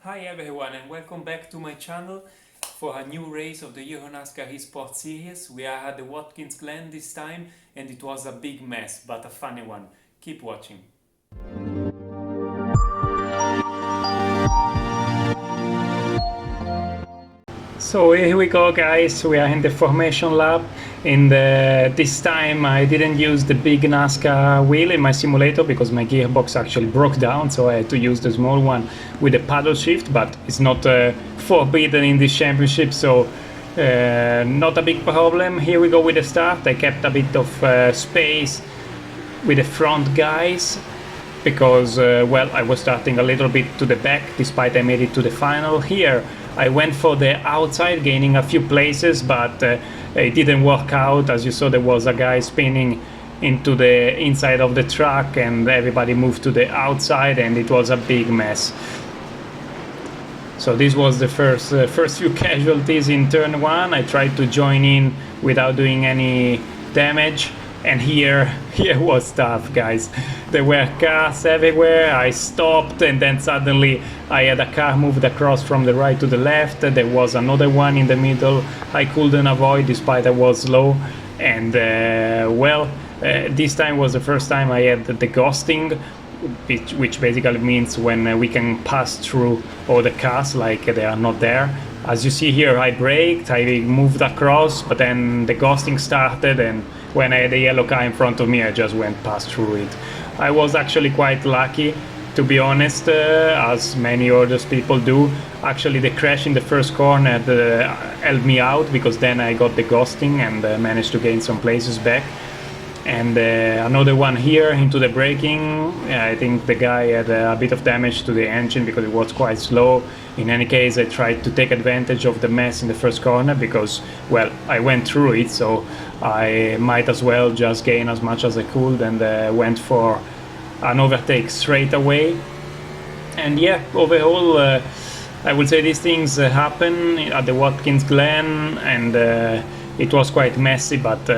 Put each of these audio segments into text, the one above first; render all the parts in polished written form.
Hi everyone and welcome back to my channel for a new race of the Euro Nascar Esport Series. We are at the Watkins Glen this time and it was a big mess, but a funny one. Keep watching. So here we go guys, we are in the formation lap. This time I didn't use the big NASCAR wheel in my simulator because my gearbox actually broke down, so I had to use the small one with a paddle shift, but it's not forbidden in this championship, so not a big problem. Here we go with the start. I kept a bit of space with the front guys because well, I was starting a little bit to the back despite I made it to the final. Here I went for the outside, gaining a few places, but it didn't work out. As you saw, there was a guy spinning into the inside of the track and everybody moved to the outside and it was a big mess. So this was the first few casualties in turn one. I tried to join in without doing any damage. And here was tough, guys. There were cars everywhere. I stopped and then suddenly I had a car moved across from the right to the left. There was another one in the middle I couldn't avoid despite I was slow. And this time was the first time I had the ghosting, which basically means when we can pass through all the cars like they are not there. As you see here, I braked, I moved across, but then the ghosting started, and when I had a yellow car in front of me, I just went past through it. I was actually quite lucky, to be honest, as many other people do. Actually, the crash in the first corner helped me out, because then I got the ghosting and managed to gain some places back. And another one here into the braking. I think the guy had a bit of damage to the engine because it was quite slow. In any case, I tried to take advantage of the mess in the first corner because, well, I went through it, so I might as well just gain as much as I could, and went for an overtake straight away. And yeah, overall, I would say these things happen at the Watkins Glen, and it was quite messy, but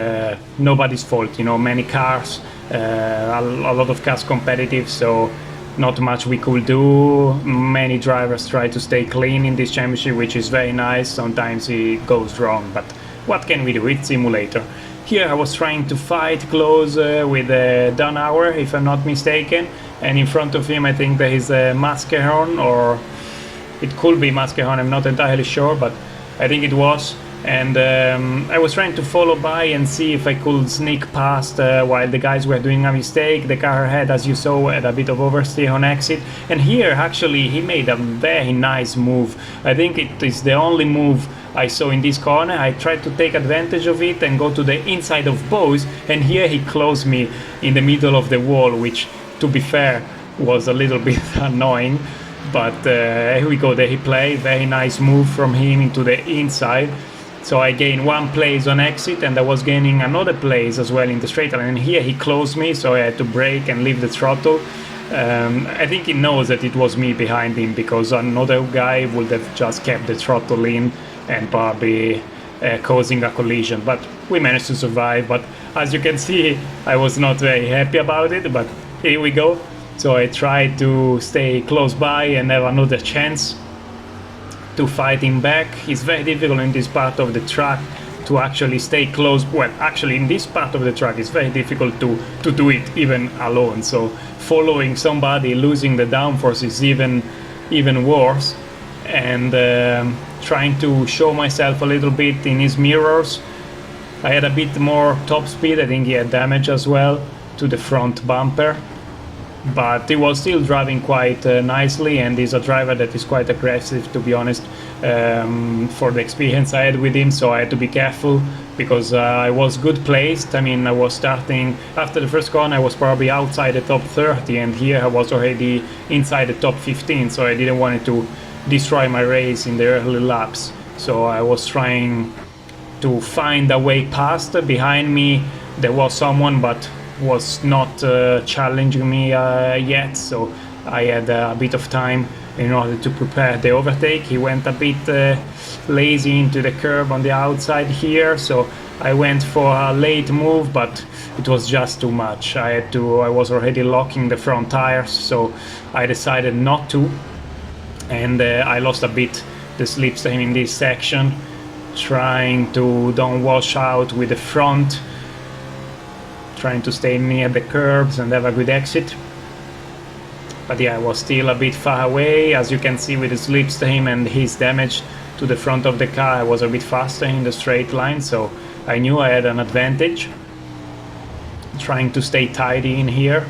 nobody's fault, you know, many cars, a lot of cars competitive, so not much we could do. Many drivers try to stay clean in this championship, which is very nice. Sometimes it goes wrong, but what can we do? It's simulator. Here I was trying to fight close with Dunauer, if I'm not mistaken, and in front of him I think there is a Mascaron, or it could be Mascaron, I'm not entirely sure, but I think it was. And I was trying to follow by and see if I could sneak past while the guys were doing a mistake. The car ahead, as you saw, had a bit of oversteer on exit. And here, actually, he made a very nice move. I think it is the only move I saw in this corner. I tried to take advantage of it and go to the inside of both. And here he closed me in the middle of the wall, which, to be fair, was a little bit annoying. But here we go, the replay. Very nice move from him into the inside. So I gained one place on exit, and I was gaining another place as well in the straight line. And here he closed me, so I had to brake and leave the throttle. I think he knows that it was me behind him, because another guy would have just kept the throttle in and probably causing a collision. But we managed to survive. But as you can see, I was not very happy about it, but here we go. So I tried to stay close by and have another chance to fight him back. It's very difficult in this part of the track to actually stay close. Well, actually in this part of the track it's very difficult to do it even alone. So following somebody, losing the downforce is even worse. And trying to show myself a little bit in his mirrors. I had a bit more top speed. I think he had damage as well to the front bumper, but he was still driving quite nicely, and he's a driver that is quite aggressive, to be honest, for the experience I had with him. So I had to be careful because I was good placed. I mean, I was starting after the first corner, I was probably outside the top 30, and here I was already inside the top 15, so I didn't want to destroy my race in the early laps. So I was trying to find a way past. Behind me there was someone, but was not challenging me yet, so I had a bit of time in order to prepare the overtake. He went a bit lazy into the curb on the outside here, so I went for a late move, but it was just too much. I was already locking the front tires, so I decided not to. and I lost a bit the slipstream in this section, trying to don't wash out with the front, trying to stay near the curbs and have a good exit. But yeah, I was still a bit far away. As you can see with the slipstream and his damage to the front of the car, I was a bit faster in the straight line, so I knew I had an advantage. Trying to stay tidy in here.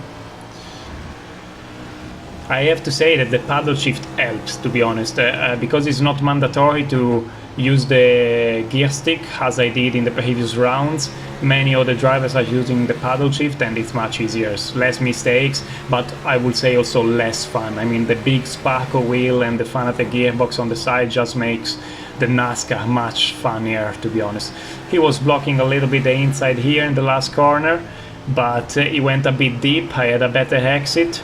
I have to say that the paddle shift helps, to be honest, because it's not mandatory to use the gear stick as I did in the previous rounds. Many other drivers are using the paddle shift and it's much easier, less mistakes, but I would say also less fun. I mean, the big sparkle wheel and the fun at the gearbox on the side just makes the NASCAR much funnier, to be honest. He was blocking a little bit the inside here in the last corner, but he went a bit deep. I had a better exit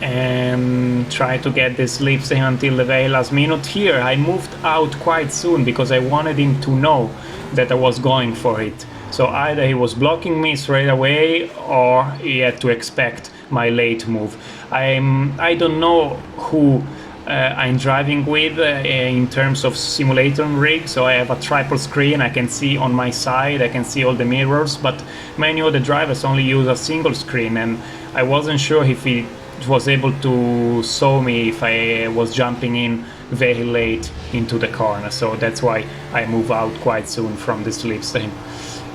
and tried to get this slipstream until the very last minute. Here I moved out quite soon because I wanted him to know that I was going for it. So either he was blocking me straight away or he had to expect my late move. I don't know who I'm driving with in terms of simulator rig, so I have a triple screen. I can see on my side, I can see all the mirrors, but many other drivers only use a single screen, and I wasn't sure if he was able to saw me if I was jumping in very late into the corner, so that's why I move out quite soon from the slipstream.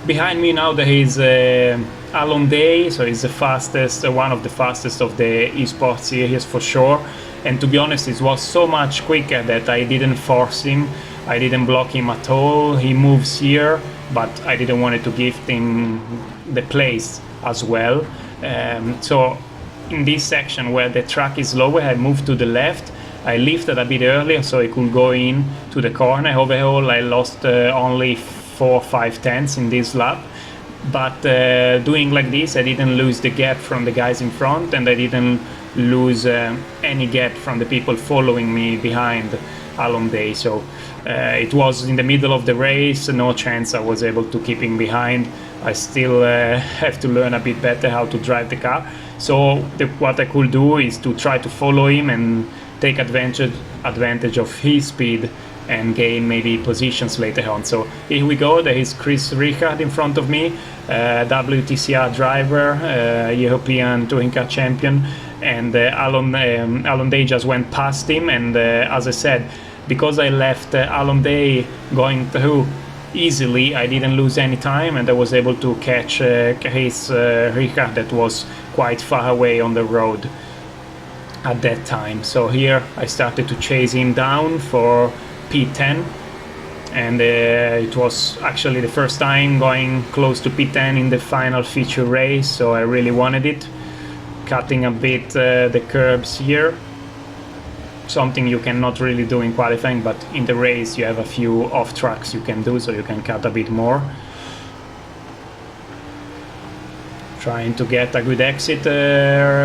Behind me now there is Alon Day, so he's the fastest, one of the fastest of the Esport Series for sure, and to be honest it was so much quicker that I didn't force him, I didn't block him at all. He moves here, but I didn't want to give him the place as well, so in this section where the track is lower I moved to the left. I lifted a bit earlier so I could go in to the corner. Overall I lost only 4 or 5 tenths in this lap, but doing like this I didn't lose the gap from the guys in front, and I didn't lose any gap from the people following me behind Alon Day. So it was in the middle of the race, no chance I was able to keep him behind. I still have to learn a bit better how to drive the car. So what I could do is to try to follow him and take advantage of his speed and gain maybe positions later on. So here we go, there is Chris Richard in front of me, WTCR driver, European Touring Car champion, and Alon Day just went past him, and as I said, because I left Alon Day going through easily, I didn't lose any time, and I was able to catch Chris Richard that was quite far away on the road at that time. So here I started to chase him down for P10, and it was actually the first time going close to P10 in the final feature race, so I really wanted it. Cutting a bit the curbs here, something you cannot really do in qualifying, but in the race you have a few off tracks you can do, so you can cut a bit more. Trying to get a good exit.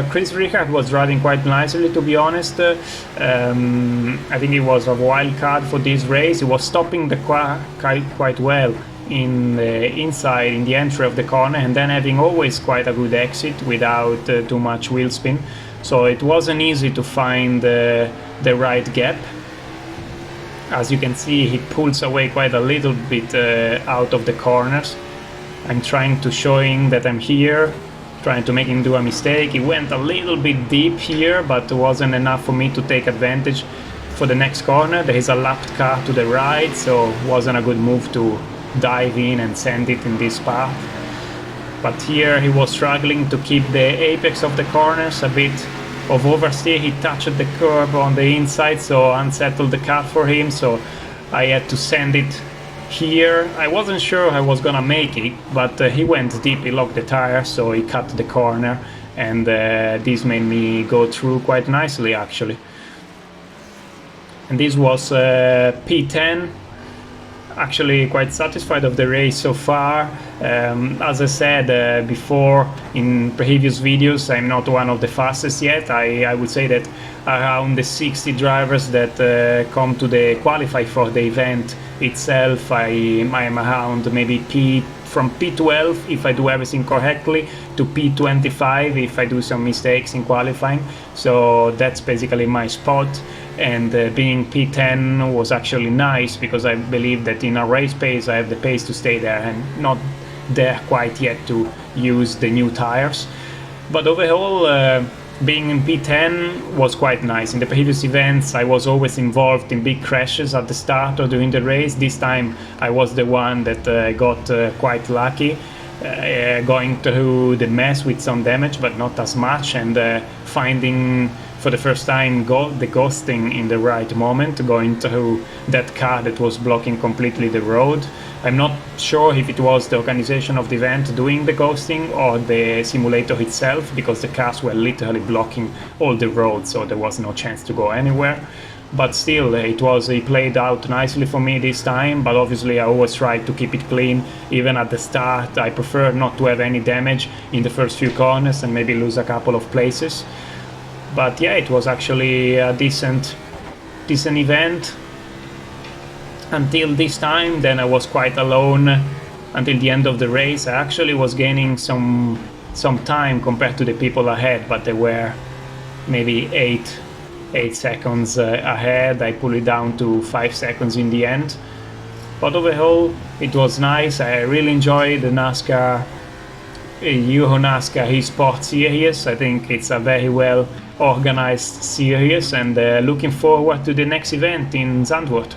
Chris Richard was driving quite nicely, to be honest. I think he was a wild card for this race. He was stopping the car quite well in the inside, in the entry of the corner, and then having always quite a good exit without too much wheel spin. So it wasn't easy to find the right gap. As you can see, he pulls away quite a little bit out of the corners. I'm trying to show him that I'm here, trying to make him do a mistake. He went a little bit deep here, but it wasn't enough for me to take advantage for the next corner. There is a lapped car to the right, so it wasn't a good move to dive in and send it in this path. But here he was struggling to keep the apex of the corners, a bit of oversteer. He touched the curb on the inside, so unsettled the car for him, so I had to send it here. I wasn't sure I was gonna make it, but he went deep, he locked the tire, so he cut the corner, and this made me go through quite nicely actually. And this was P10. Actually quite satisfied of the race so far. As I said before in previous videos, I'm not one of the fastest yet. I would say that around the 60 drivers that come to the qualify for the event itself, I am around maybe from P12 if I do everything correctly to P25 if I do some mistakes in qualifying. So that's basically my spot. And being P10 was actually nice because I believe that in a race pace I have the pace to stay there, and not there quite yet to use the new tires. But overall, being in P10 was quite nice. In the previous events I was always involved in big crashes at the start or during the race. This time I was the one that got quite lucky, going through the mess with some damage but not as much, and finding for the first time the ghosting in the right moment, going through that car that was blocking completely the road. I'm not sure if it was the organization of the event doing the ghosting or the simulator itself, because the cars were literally blocking all the roads, so there was no chance to go anywhere. But still, it played out nicely for me this time, but obviously I always try to keep it clean. Even at the start, I prefer not to have any damage in the first few corners and maybe lose a couple of places. But yeah, it was actually a decent event until this time. Then I was quite alone until the end of the race. I actually was gaining some time compared to the people ahead, but they were maybe 8 seconds ahead. I pulled it down to 5 seconds in the end. But overall, it was nice. I really enjoyed the Euro Nascar Esport Series. I think it's a very well organized series, and looking forward to the next event in Zandvoort.